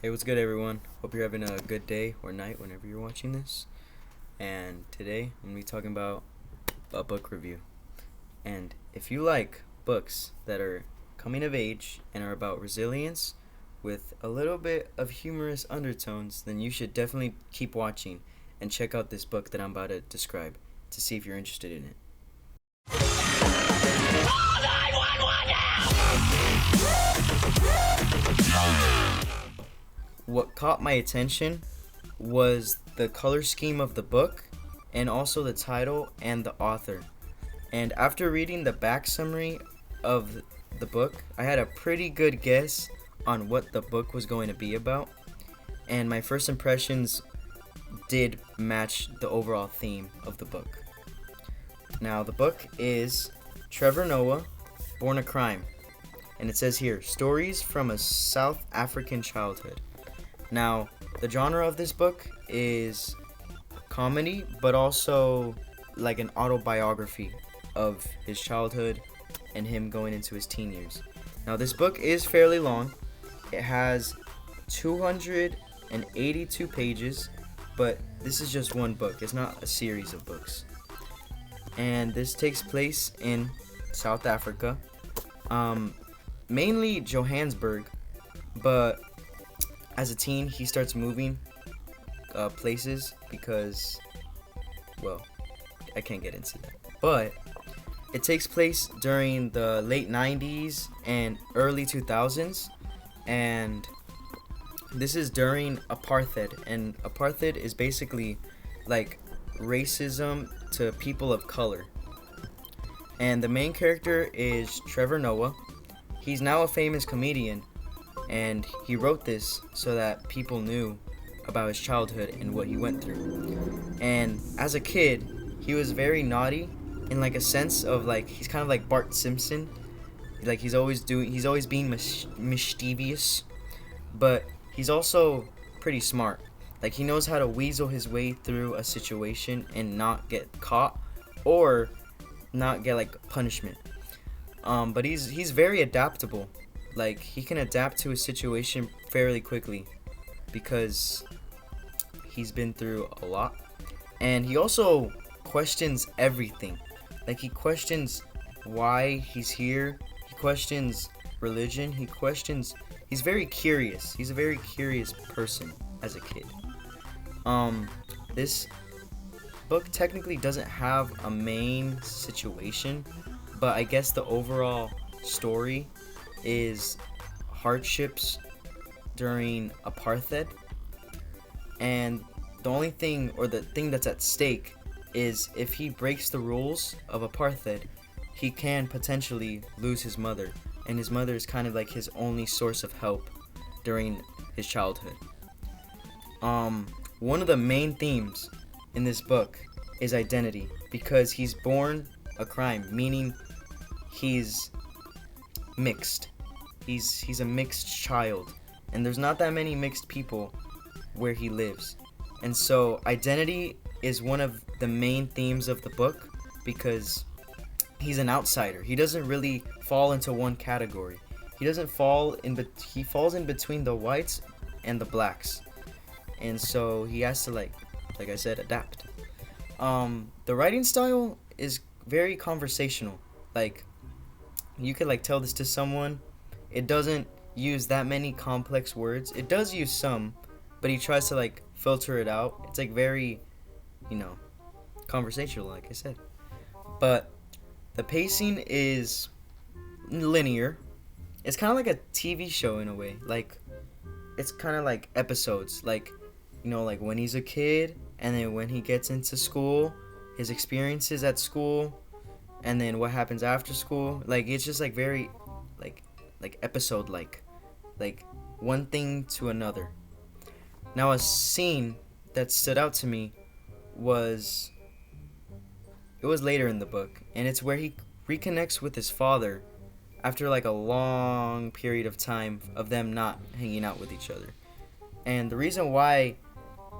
Hey, what's good, everyone? Hope you're having a good day or night whenever you're watching this. And today, I'm going to be talking about a book review. And if you like books that are coming of age and are about resilience with a little bit of humorous undertones, then you should definitely keep watching and check out this book that I'm about to describe to see if you're interested in it. What caught my attention was the color scheme of the book and also the title and the author. And after reading the back summary of the book, I had a pretty good guess on what the book was going to be about. And my first impressions did match the overall theme of the book. Now, the book is Trevor Noah, Born a Crime. And it says here, Stories from a South African Childhood. Now, the genre of this book is comedy, but also like an autobiography of his childhood and him going into his teen years. Now, this book is fairly long. It has 282 pages, but this is just one book. It's not a series of books. And this takes place in South Africa, mainly Johannesburg, but as a teen, he starts moving places because, well, I can't get into that. But it takes place during the late 90s and early 2000s, and this is during apartheid. And apartheid is basically like racism to people of color. And the main character is Trevor Noah. He's now a famous comedian, and he wrote this so that people knew about his childhood and what he went through. And as a kid, he was very naughty in like a sense of like he's kind of like Bart Simpson. Like he's always being mischievous, but he's also pretty smart. Like he knows how to weasel his way through a situation and not get caught or not get like punishment. But he's very adaptable. Like he can adapt to a situation fairly quickly because he's been through a lot. And he also questions everything. Like he questions why he's here. He questions religion. He's very curious. He's a very curious person as a kid. This book technically doesn't have a main situation, but I guess the overall story is hardships during apartheid, and the only thing, or the thing that's at stake, is if he breaks the rules of apartheid, he can potentially lose his mother, and his mother is kind of like his only source of help during his childhood. One of the main themes in this book is identity, because he's born a crime, meaning he's mixed. He's a mixed child, and there's not that many mixed people where he lives. And so identity is one of the main themes of the book because he's an outsider. He doesn't really fall into one category. He falls in between the whites and the blacks. And so he has to like I said, adapt. The writing style is very conversational. Like you could like tell this to someone. It doesn't use that many complex words. It does use some, but he tries to like filter it out. It's like very, conversational, like I said. But the pacing is linear. It's kind of like a TV show in a way. Like it's kind of like episodes. Like like when he's a kid, and then when he gets into school, his experiences at school, and then what happens after school. Like it's just like very like episode like one thing to another. Now a scene that stood out to me was later in the book, and it's where he reconnects with his father after like a long period of time of them not hanging out with each other. And the reason why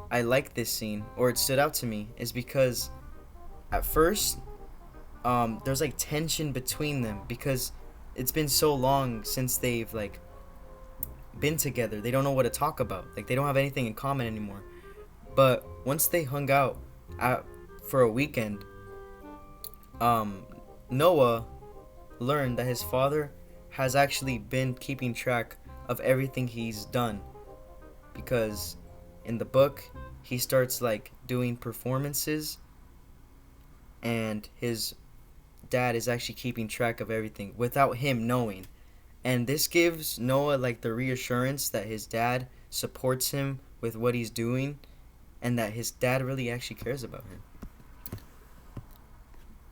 I like this scene, or it stood out to me, is because at first there's like tension between them because it's been so long since they've like been together. They don't know what to talk about. Like, they don't have anything in common anymore. But once they hung out for a weekend, Noah learned that his father has actually been keeping track of everything he's done, because in the book he starts like doing performances, and his dad is actually keeping track of everything without him knowing. And this gives Noah like the reassurance that his dad supports him with what he's doing, and that his dad really actually cares about him.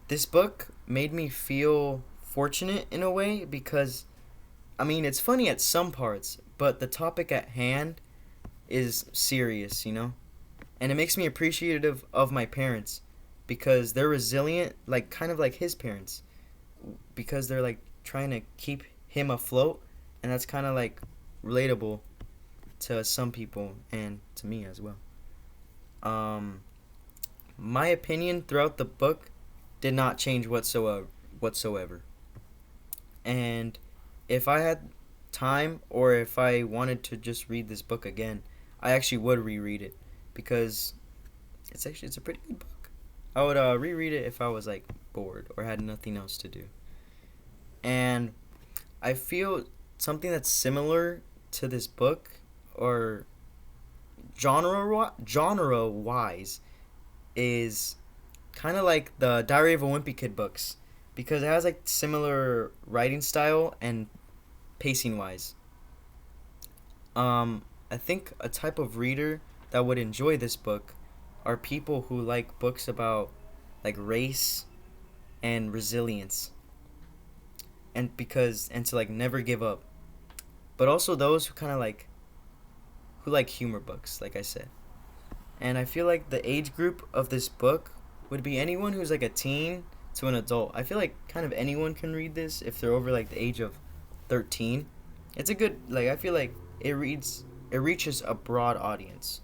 This book made me feel fortunate in a way, because I mean, it's funny at some parts, but the topic at hand is serious, you know? And it makes me appreciative of my parents, because they're resilient, like kind of like his parents, because they're like trying to keep him afloat, and that's kind of like relatable to some people and to me as well. My opinion throughout the book did not change whatsoever. And if I had time, or if I wanted to just read this book again, I actually would reread it, because it's a pretty good book. I would reread it if I was like bored or had nothing else to do. And I feel something that's similar to this book, or genre wise, is kind of like the Diary of a Wimpy Kid books, because it has like similar writing style and pacing wise. I think a type of reader that would enjoy this book are people who like books about like race and resilience, and to like never give up, but also those who kind of like who like humor books, like I said. And I feel like the age group of this book would be anyone who's like a teen to an adult. I feel like kind of anyone can read this if they're over like the age of 13. It's a good, like, I feel like it reaches a broad audience.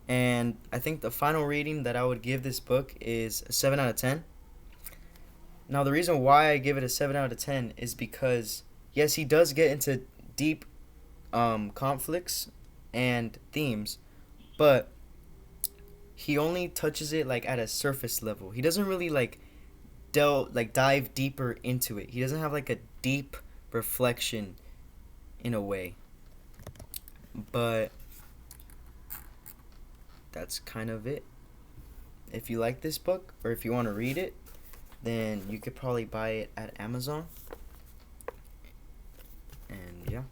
And I think the final rating that I would give this book is a 7 out of 10. Now, the reason why I give it a 7 out of 10 is because, yes, he does get into deep conflicts and themes, but he only touches it like at a surface level. He doesn't really like dive deeper into it. He doesn't have like a deep reflection in a way. But that's kind of it. If you like this book, or if you want to read it, then you could probably buy it at Amazon. And yeah.